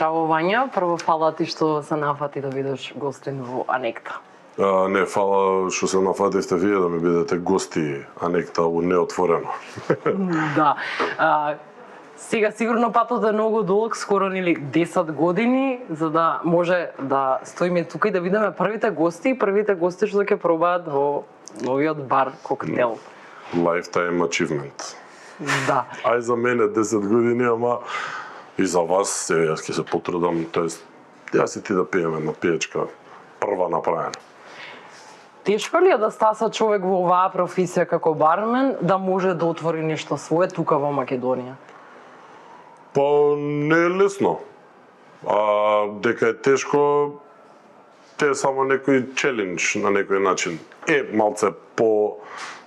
Здраво, Вања. Прво фала ти што се нафати да бидеш гостин во Анекта. Не, фала што се нафативте вие да ми бидете гости Анекта у Неотворено. Да. Сега сигурно патот е многу долг, скоро нели 10 години, за да може да стоиме тука и да видиме првите гости што ќе пробаат во новиот бар коктел. Lifetime achievement. Да. Ај за мене 10 години, ама и за вас јас ќе се потрудам, тоест јас и ти да пиеме една пиечка прва направена. Тешко ли е да стаса човек во оваа професија како бармен да може да отвори нешто свое тука во Македонија? Па не е лесно. Дека е тешко, те е само некој челендж на некој начин. Малце по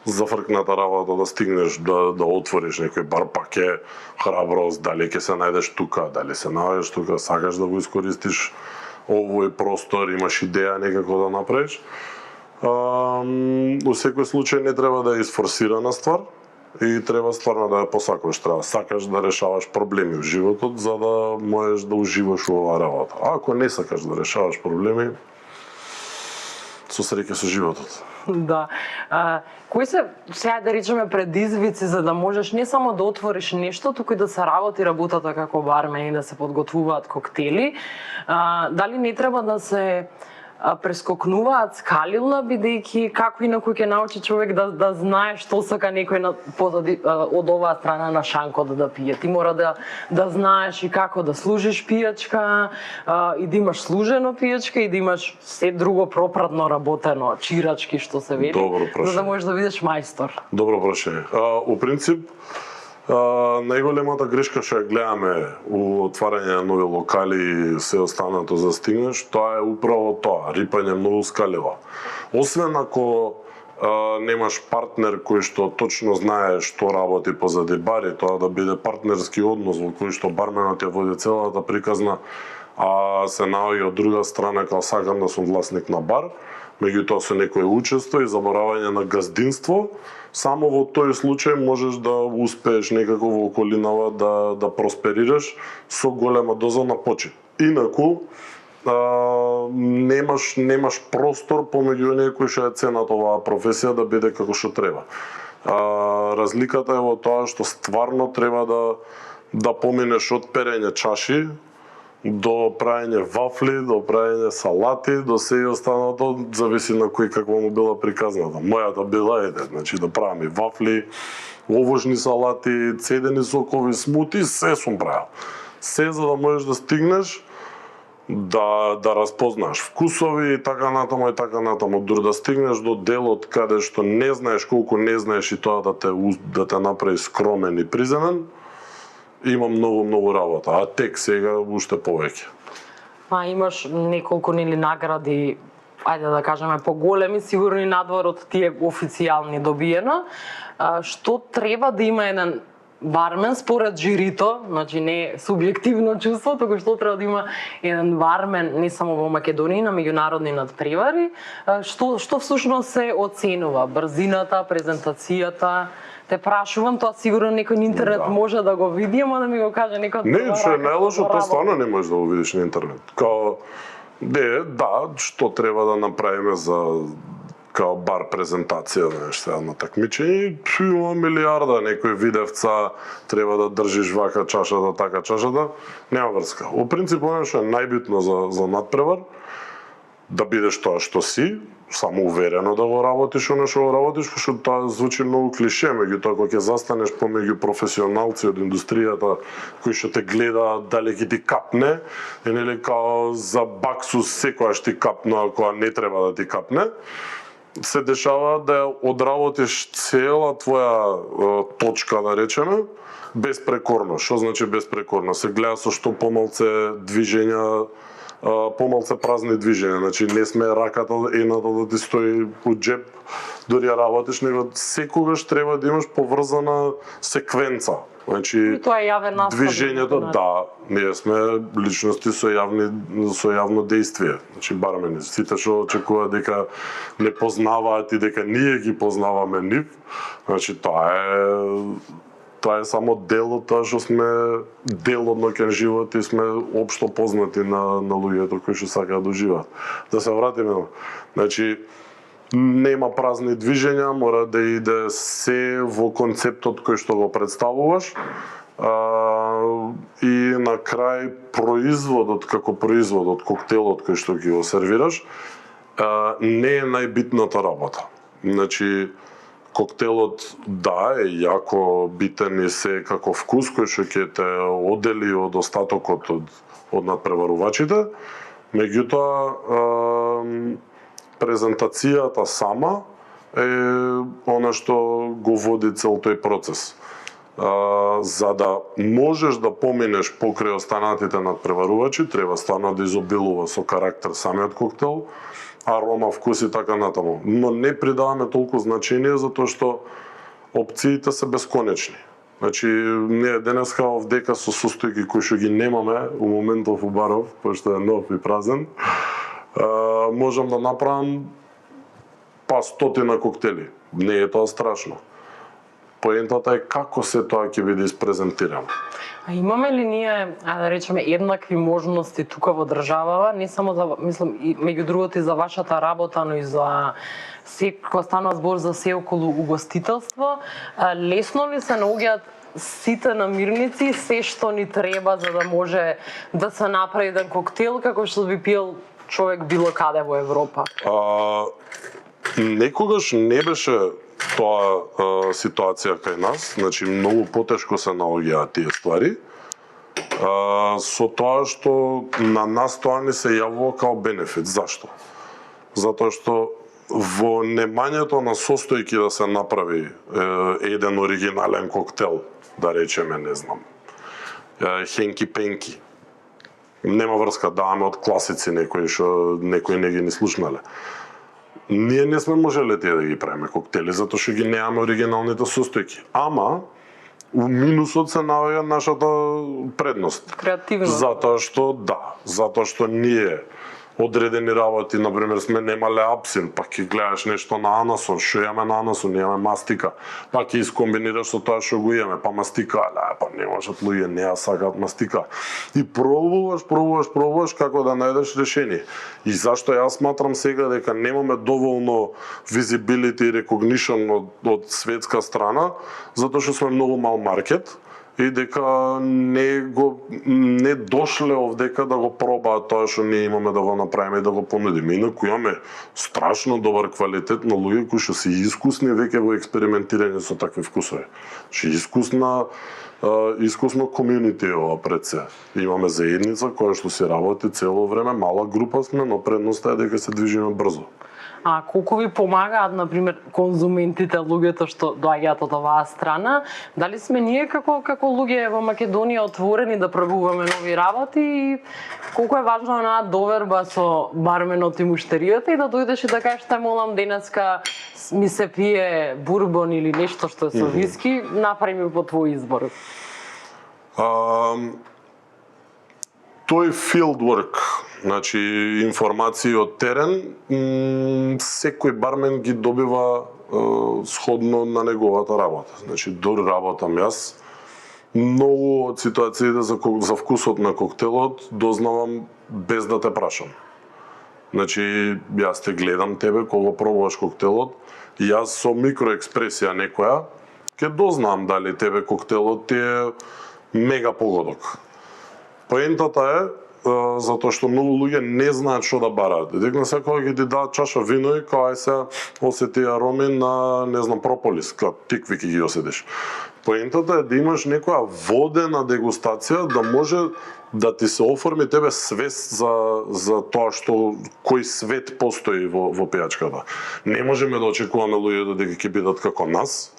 зафркната работа да стигнеш да отвориш некој бар, пак е храброст, дали ќе се најдеш тука, дали се наоѓаш тука, сакаш да го искористиш овој простор, имаш идеја некако да направиш. Во секој случај не треба да е исфорсирана ствар и треба стварно да ја посакуваш, треба сакаш да решаваш проблеми во животот за да можеш да уживаш во оваа работа. Ако не сакаш да решаваш проблеми, со среќа со животот. Да. Кои се, сега да речеме, предизвици за да можеш не само да отвориш нешто, туку и да се работи работата како бармен и да се подготвуваат коктели? Дали не треба да се прескокнуваат скалила, бидејќи како инаку ќе научи човек да знае што сака некој позади од оваа страна на шанкот да пие. Ти мора да знаеш и како да служиш пијачка, и да имаш служено пијачка, и да имаш се друго пропратно работено, чирачки што се вели, за да можеш да бидеш мајстор. Добро прашање. У принцип, најголемата грешка што ја гледаме у отварање на нови локали и се останато за стигнеш, тоа е управо тоа, рипање многу скалива. Освен ако немаш партнер кој што точно знае што работи позади бар и тоа да биде партнерски однос во кој што барменот ја води целата приказна, а се наоѓа од друга страна као сакам да сум власник на бар, меѓутоа со некој учество и заборавање на газдинство, само во тој случај можеш да успееш некако во околинава да просперираш со голема доза на почит. Инаку немаш простор помеѓу оние кои што ја ценат оваа професија да биде како што треба. Разликата е во тоа што стварно треба да поминеш од перење чаши до праење вафли, до праење салати, до се и останато, зависи на кој каква му била приказната. Мојата била значи да правам и вафли, овошни салати, цедени сокови, смути, се сум правил. Се за да можеш да стигнеш да разпознаеш вкусови и така натаму, дури да стигнеш до делот каде што не знаеш колку не знаеш и тоа да те направи скромен и приземен. Има многу работа, а тек сега уште повеќе. Имаш неколку награди, ајде да кажеме поголеми, сигурно и надвор од тие официјални добиена. Што треба да има еден бармен според жирито, значи не субјективно чувство, туку што треба да има еден бармен не само во Македонија, на меѓународни надпревари, што всушност се оценува? Брзината, презентацијата? Те прашувам, тоа сигурно некој на интернет може да го види, ама да ми го каже некој. Не, што е најлошо, тоа стварно не можеш да го видиш на интернет. Што треба да направиме за као бар презентација, на такмичење, има милиарда некои видевца, треба да држиш вака чашата, така чашата, нема врска. Во принцип, оно што е најбитно за надпревар, да бидеш тоа што си, само уверено да го работиш оно што го работиш, пошто тоа звучи многу клише, меѓутоа кога ќе застанеш помеѓу професионалци од индустријата кои што те гледаат дали ќе ти капне, нели као за баксус секогаш ти капне, ако не треба да ти капне, се дешава да одработиш цела твоја точка, да речеме, безпрекорно. Што значи безпрекорно? Се гледа со што помалце движења, помалце празни движења, значи не сме раката едната да ти стои у джеб, дури ја работиш, него секогаш треба да имаш поврзана секвенца. Значи, тоа е јавен настап. Движењето, ние сме личности со јавно действие. Значи, бармени, сите што очекуваат дека не познаваат и дека ние ги познаваме нив, значи тоа Тоа е само дел од тоа што сме дел од ноќен живот и сме општо познати на луѓето кои што сакаат да уживаат. Да се вратиме. Значи, нема празни движења, мора да иде се во концептот кој што го представуваш. И на крај производот, како производот, коктелот кој што ги го сервираш, не е најбитната работа. Значи, коктелот, да, е јако битен и се како вкус кој што ќе те одели од остатокот од надпреварувачите, меѓутоа презентацијата сама е она што го води цел тој процес. За да можеш да поминеш покрај останатите надпреварувачи, треба стварно да изобилува со карактер самиот коктел, арома, вкус и така натаму. Но не придаваме толку значење затоа што опциите се бесконечни. Значи, ние денеска овдека со состојки кои што ги немаме у моментов у баров, пошто е нов и празен, можам да направам па 100 коктели. Не е тоа страшно. Поентата е како се тоа ќе биде испрезентирано. А имаме ли ние, да речеме, еднакви можности тука во државава, не само за, мислам, и меѓу другото и за вашата работа, но и за кога станува збор за се околу угостителство, лесно ли се наоѓаат сите намирници, се што ни треба за да може да се направи еден коктел како што би пил човек било каде во Европа? Некогаш не беше тоа ситуација кај нас, значи многу потешко се наоѓаат тие ствари. Со тоа што на нас тоа не се јавува као бенефит. Зашто? Затоа што во немањето на состојки да се направи еден оригинален коктел, да речеме, не знам, хенки пенки. Нема врска, даваме од класици некои што некои не ги ни слушнале. Ние не сме можеле тие да ги правиме коктели, затоа што ги немаме оригиналните состојки. Ама, у минусот се наоѓа нашата предност. Креативно. Затоа што ние одредени работи, например, сме немале апсин, па ќе гледаш нешто на анасон, што имаме на анасон, имаме мастика, па ќе искомбинираш со тоа што го имаме, па мастика, па не можат луѓе, не ја сакаат мастика. И пробуваш како да најдеш решение. И зашто јас сматрам сега дека немаме доволно visibility и recognition од светска страна, затоа што сме многу мал маркет, и дека не дошле овдека да го пробаат тоа што ние имаме да го направиме и да го понудиме. Инаку имаме страшно добар квалитет на луѓе кои што се искусни веќе во експериментирање со такви вкусови. Искусно комјунити ова пред се. Имаме заедница која што се работи цело време, мала група сме, но предноста е дека се движиме брзо. А колку ви помагаат, например, конзументите, луѓето што доаѓаат од оваа страна? Дали сме ние како луѓе во Македонија отворени да пробуваме нови работи и колку е важна онаа доверба со барменот и муштеријата и да дојдеш и да кажеш молам денеска ми се пие бурбон или нешто што е со виски, направи ми по твој избор. Тој field work, значи информации од терен, секој бармен ги добива сходно на неговата работа. Значи, дори работам јас, многу од ситуациите за вкусот на коктелот дознавам без да те прашам. Значи, јас те гледам тебе кога пробуваш коктелот и јас со микроекспресија некоја ќе дознам дали тебе коктелот ти е мега погодок. Поентата е затоа што многу луѓе не знаат што да бараат. Дека секој ќе ти дадат чаша вино и кај се осети ароми на, не знам, прополис, кај тикви ќе ги осетиш. Поентата е да имаш некоја водена дегустација да може да ти се оформи тебе свест за тоа што кој свет постои во пијачката. Не можеме да очекуваме луѓето дека ќе бидат како нас,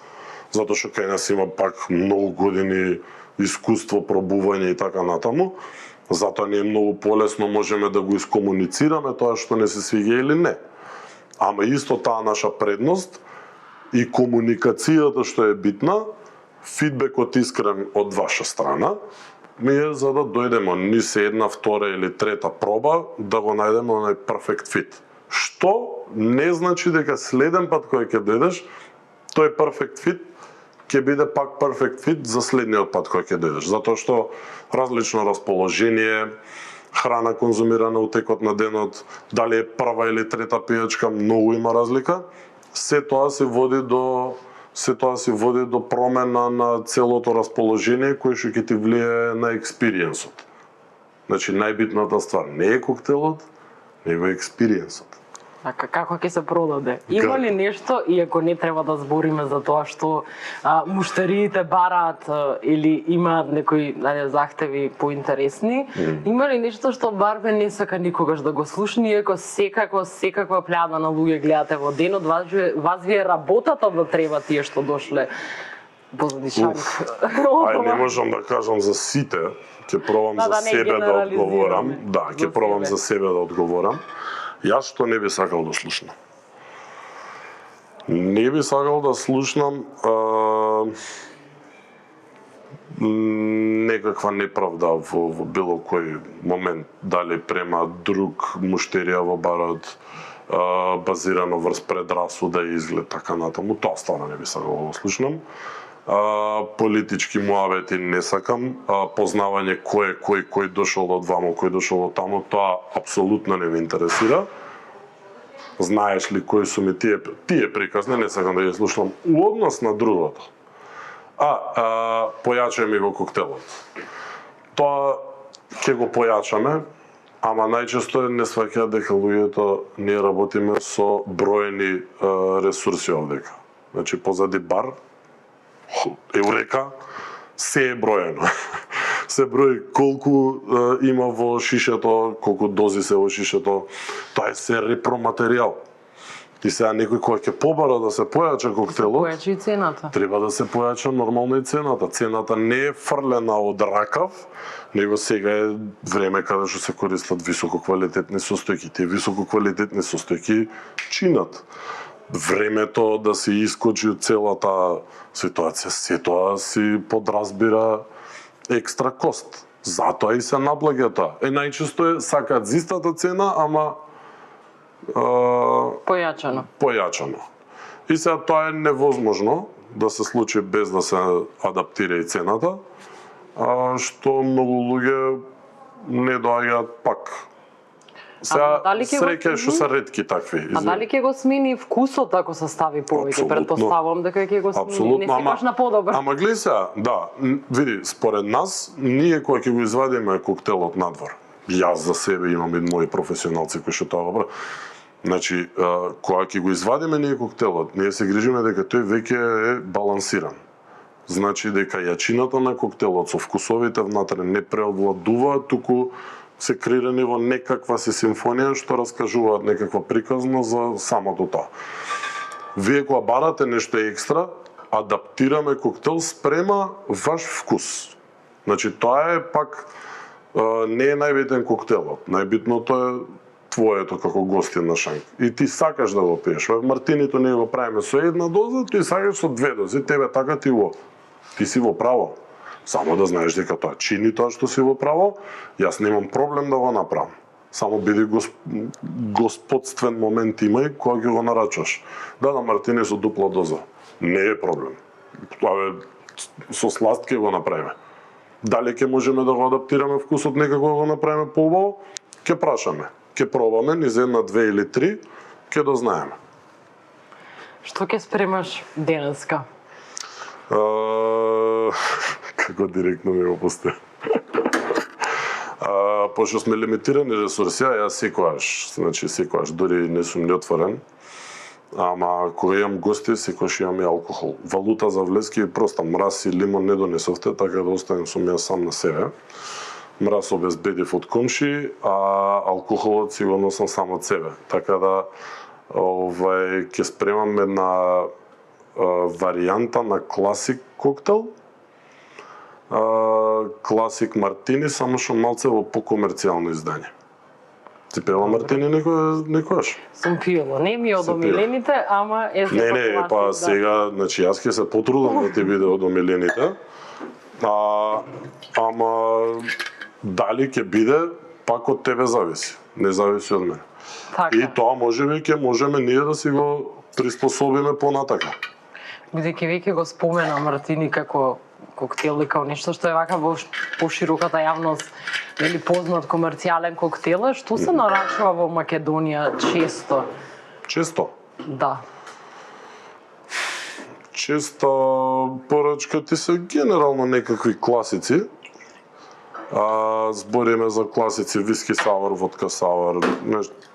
затоа што кај нас има пак многу години искуство, пробување и така натаму. Затоа не е многу полесно можеме да го искомуницираме тоа што не се свиѓа или не. Ама исто таа наша предност и комуникацијата што е битна, фидбекот искрен од ваша страна, ми е за да дојдеме ни се една, втора или трета проба да го најдеме онај перфект фит. Што не значи дека следен пат кога ќе дојдеш, тој перфект фит ќе биде пак перфект фит за следниот пат кога ќе дојдеш, затоа што различно расположение, храна конзумирана у текот на денот, дали е прва или трета пијачка, многу има разлика. Се тоа се води до промена на целото расположение кој што ќе ти влијае на експириенсот. Значи најбитната ствар не е коктелот, него е експириенсот. Така, како ќе се продаде? Има ли нешто, иако не треба да збориме за тоа што муштериите бараат или имаат некои захтеви поинтересни, има ли нешто што бармен не сака никогаш да го слушне, иако секаква плјада на луѓе гледате во денот, вас ви е работата да треба тие што дошле позади шанк? Ај, не можам да кажам за сите, ќе пробам за себе да одговорам. Да, ќе пробам за себе да одговорам. Јас што не би сакал да слушнам? Не би сакал да слушнам некаква неправда во било кој момент, дали према друг муштерија во барот, базирано врз предрасуда и изглед така натаму, тоа стварно не би сакал да слушнам. Политички муавети не сакам, познавање кој дошол од вамо, кој дошол од тамо, тоа апсолутно не ме интересира. Знаеш ли кои су ми тие приказни, не сакам да ги слушам. У однос на другото. Појачај ми го коктелот. Тоа ќе го појачаме, ама најчесто не сваќаат дека луѓето ние работиме со броени ресурси овдека. Значи позади бар, еурека, се е броено. Се брои колку има во шишето, колку дози се во шишето, тоа е се репроматеријал. И сега некој кој ќе побара да се појача коктелот, појача и цената. Треба да се појача нормално и цената. Цената не е фрлена од ракав, него сега е време каде што се користат висококвалитетни состојки. Тие висококвалитетни состојки чинат. Времето да се искочи од целата ситуација, се тоа си подразбира екстра кост. Затоа и се наблага тоа. Најчесто сакаат зистата цена, ама појачано. И сега тоа е невозможно да се случи без да се адаптира и цената, што многу луѓе не доаѓаат пак. Сега среќа што се ретки такви. А дали ќе го смени вкусот ако се стави повеќе? Претпоставувам дека ќе го смени. Апсолутно, не секогаш на подобро. Ама гледај сега, да, види, според нас, ние кога ќе го извадиме коктелот надвор, јас за себе имам и мои професионалци кои што тоа добро. Значи, кога ќе го извадиме ние коктелот, ние се грижиме дека тој веќе е балансиран. Значи дека јачината на коктелот со вкусовите внатре не преовладуваат, туку се креирани во некаква си симфонија што раскажуваат некаква приказна за самото тоа. Вие кога барате нешто екстра, адаптираме коктел спрема ваш вкус. Значи тоа е пак не е најбитен коктелот. Најбитното е твоето како гостин на шанк. И ти сакаш да го пиеш. Мартинито ние го правиме со една доза, ти сакаш со две дози. Тебе така ти си во право. Само да знаеш дека тоа чини тоа што си во право, јас немам проблем да го направам. Само биди господствен момент имај кога ќе го нарачаш. Да, мартини со дупла доза. Не е проблем. Тоа со сласт ќе го направиме. Дали ќе можеме да го адаптираме вкусот некако да го направиме поубаво? Ќе прашаме. Ќе пробаме, низ една, две или три, ќе дознаеме. Што ќе спремаш денеска? Како директно ми го постави. Пошто сме лимитирани ресурси, јас секогаш, дури не сум неотворен, ама кога имам гости, секогаш имам и алкохол. Валута за влески е проста, мраз и лимон не донесовте, така да оставам сум јас сам на себе. Мраз обезбедив од комши, а алкохолот си го носам сам од себе. Така да ќе спремам една варијанта на класик коктел, класик мартини, само што малце во покомерцијално издание. Ти пила мартини некојаш? Сум пила, не ми од омилените, ама е за Не, па сега, значи јас ќе се потрудам да ти биде од омилените, ама дали ќе биде, пак од тебе зависи, не зависи од мене. Така. И тоа можеби ќе можеме ние да си го приспособиме понатака. Бидејќи веќе го спомена мартини како коктел и како нешто што е вака во пошироката јавност, нели познат комерцијален коктел, што се нарачува во Македонија често? Често? Да. Често порачкати се генерално некакви класици. Збориме за класици виски сауер, водка сауер.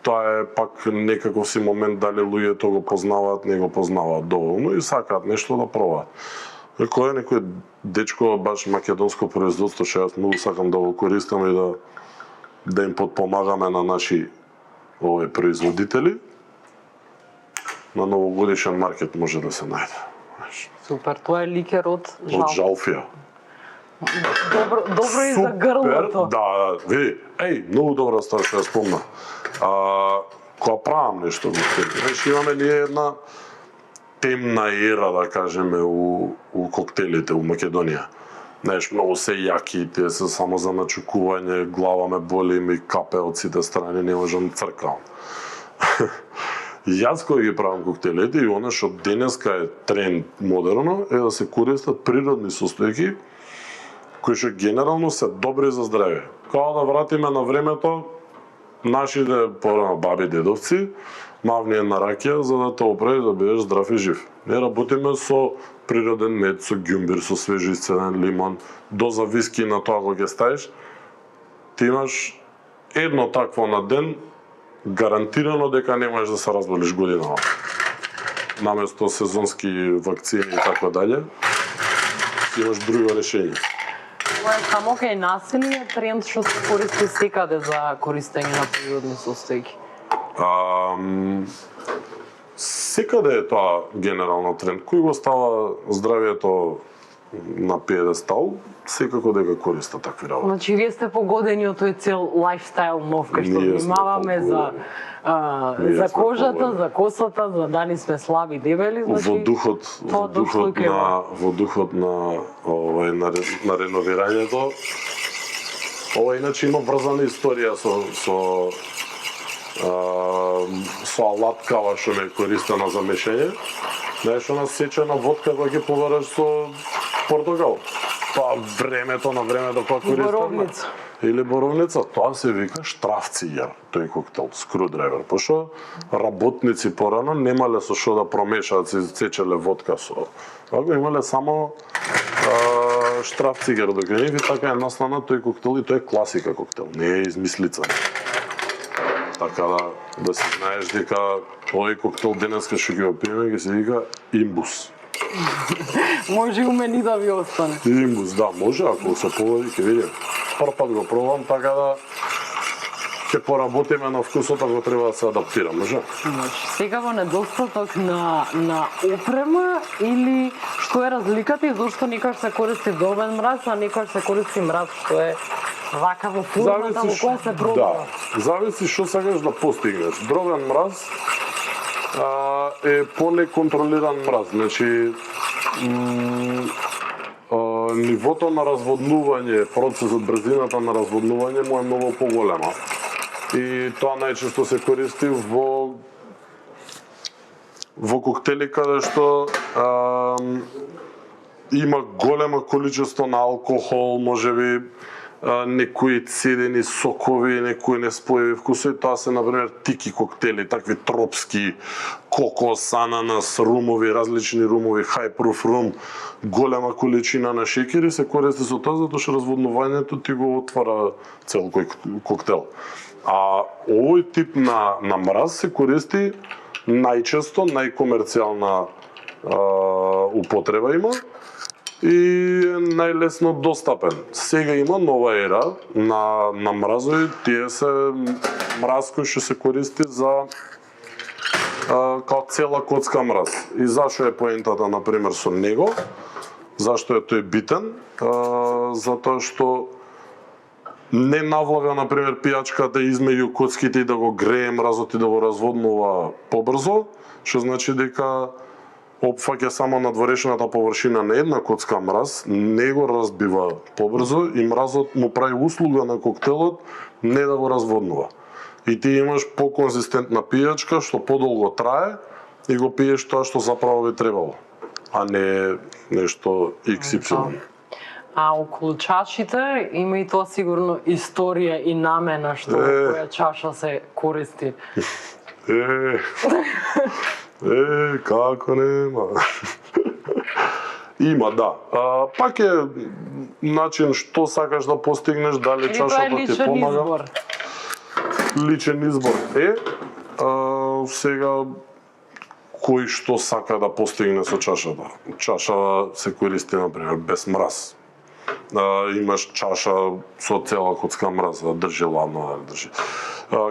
Тоа е пак некаков си момент дали луѓето го познаваат, не го познаваат доволно и сакаат нешто да пробаат. Кој е некој дечко баш македонско производство, што јас многу сакам да го користам и да им подпомагаме на наши производители. На новогодишен маркет може да се најде. Супер, тоа е ликер од Од жалфија. Добро и за грлото. Да, види, многу добра стvar што ја спомна. Кога правам нешто, знаеш, имаме ние една темна ера, да кажеме, у коктелите у Македонија. Знаеш, многу се јаки, тие се само за начукување, глава ме боли, ми капе од сите страни, не можам цркам. Јас кога ги правам коктелите и она што денеска е тренд модерно е да се користат природни состојки кои што генерално се добри за здравје. Као да вратиме на времето нашите порано баби дедовци мавниен на ракија за да те оправи да бидеш здрав и жив. Не работиме со природен мед, со ѓумбир, со свежи исцеден лимон, доза виски на тоа кога ќе ставиш, ти имаш едно такво на ден, гарантирано дека не можеш да се разболиш годинава. Наместо сезонски вакцини и така дале, имаш друго решение. Тоа е само кај нас или е тренд што се користи секаде за користење на природни состојки? Секаде е тоа генерално тренд. Кој го става здравието на пиедестал, секако дека користа такви работи. Значи, вие сте погодени од тој цел лајфстайл нов, кај што Ние сме внимаваме за сме кожата, погодени. за косата, за дали сме слаби, дебели, значи... Во духот на реновирањето. Ова иначе има врзана историја со алаткава што ме користена за мешање. Знаеш, она сечена водка кога ќе повараш со портокал. Тоа времето на времето кога користам. Боровница. Или боровница, тоа се вика штрафцигер, тој коктел, скрудрайвер. Пошто работници порано немале со што да промешаат, се сечеле водка со. Ако имале само штрафцигер до крај, и така е наслана тој коктел и тој е класика коктел, не е измислица. Така да си знаеш дека овој коктел денеска што ќе го пиеме ќе се вика имбус. Може у мене да ви остане. Имбус, да, може, ако се поводи, ќе видим. Прв пат го пробам, така да ќе поработиме на вкусот, ако треба да се адаптира, може? Сега во недостаток на опрема или што е разликата и зошто некојаш се користи дробен мраз, а некојаш се користи мраз што е вака во формата во која се пробува? Да, зависи што сакаш да постигнеш. Дробен мраз е понеконтролиран мраз, значи нивото на разводнување, процесот, брзината на разводнување му е многу поголема. И тоа најчесто се користи во коктели каде што има големо количество на алкохол, можеби некои цедени сокови, некои неспојови вкусови, тоа се например тики коктели, такви тропски, кокос, ананас, румови, различни румови, хайпруф рум, голема количина на шеќери се користи со тоа затоа што разводнувањето ти го отвара цел коктел. А овој тип на мраз се користи најчесто, најкомерцијална употреба има и најлесно достапен. Сега има нова ера на мразови, тие се мраз кој што се користи за као цела коцка мраз. И зашо е поентата, например, со него? Зашто е тој битен? Затоа што не навлага, например, пијачката измеѓу коцките и да го грее мразот и да го разводнува побрзо, што значи дека опфаќа само надворешната површина на една коцка мраз, не го разбива побрзо и мразот му прави услуга на коктелот не да го разводнува. И ти имаш поконзистентна пијачка што подолго трае и го пиеш тоа што заправо би требало. а не нешто XY. А околу чашите има и тоа сигурно историја и намена што која чаша се користи. Како нема. Има, да. Пак е начин што сакаш да постигнеш, дали чашата ти помага. Избор. Личен избор. Сега кој што сака да постигне со чашата. Чаша се користи, например, без мраз. Имаш чаша со цела коцка мраз, да држи ладно, да држи.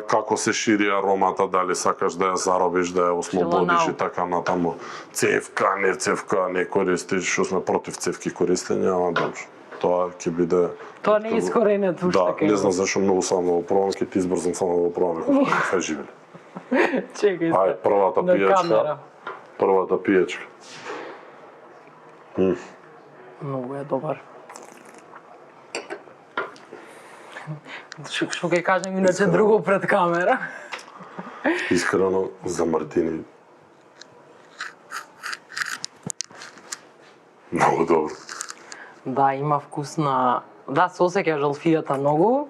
Како се шири аромата, дали сакаш да ја заробиш, да ја ослободиш и така натаму. Цевка, не користиш, што сме против цевки користење, ама добро. Тоа ќе биде... Тоа не е искоренет уште. Да, не знам зашо многу сам да го пробам, ќе ти избрзам само да го пробам, како се живели. Чекај се. Ај, првата пијачка. Првата пијачка. Многу е добар. Што ќе кажем иначе друго пред камера? Искрено, за мартини. Многу добро. Да, има вкус на... Да, се осеќа жалфијата многу.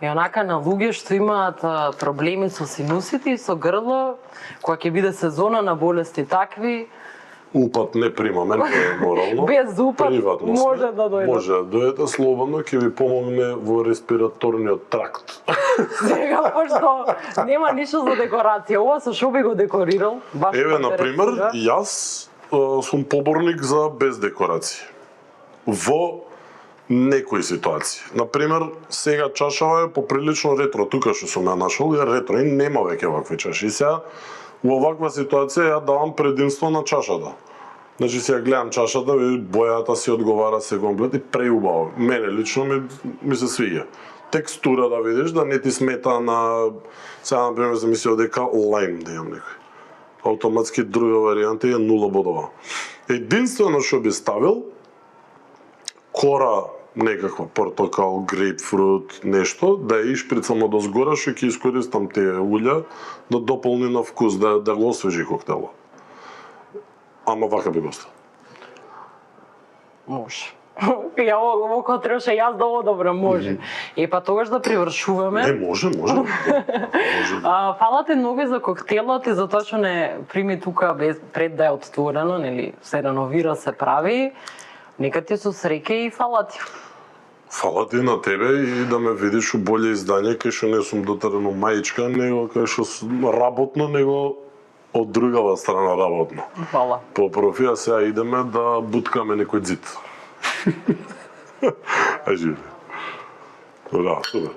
И онака на луѓе што имаат проблеми со синусити и со грло, кога ќе биде сезона на болести такви, Упат не примаме, не е морално. без упат Приватно може да дојде. Може да дојдете слободно, ќе ви помогне во респираторниот тракт. Сега, пошто нема ништо за декорација, ова со шо би го декорирал? Баш Еве, ме например, интересира. јас сум поборник за без декорации. Во некои ситуации. Например, сега чашава е поприлично ретро, тука што сум ја нашол е ретро и нема веќе вакви чаши. И сега, во ваква ситуација ја давам предимство на чашата. Значи сега гледам чашата, бојата си одговара се комплет и преубаво. Мене лично ми се свиѓа. Текстура да видиш, да не ти смета на... Сега, например, се мислио дека лајм да имам некој. Автоматски друга варијанта е 0 бодова. Единствено што би ставил, кора некаква портокал, грейпфрут, нешто, да ја ишприцам од озгора, што ќе искористам тие улја да дополни на вкус, да го освежи коктелот. Ама вака би го оставил. Може. Ја ово кога требаше јас да одобрам, може. И па тогаш да привршуваме. Не, може. Фала ти многу за коктелот и за тоа што не прими тука без пред да е отворено, нели се реновира, се прави. Нека ти со среќа и фала ти. Фала ти на тебе и да ме видиш у боле издање, кај што не сум дотерено маичка, него кај што работно, него од другава страна работно. Фала. По профија сега идеме да буткаме некој ѕид. Ајде. Да, супер.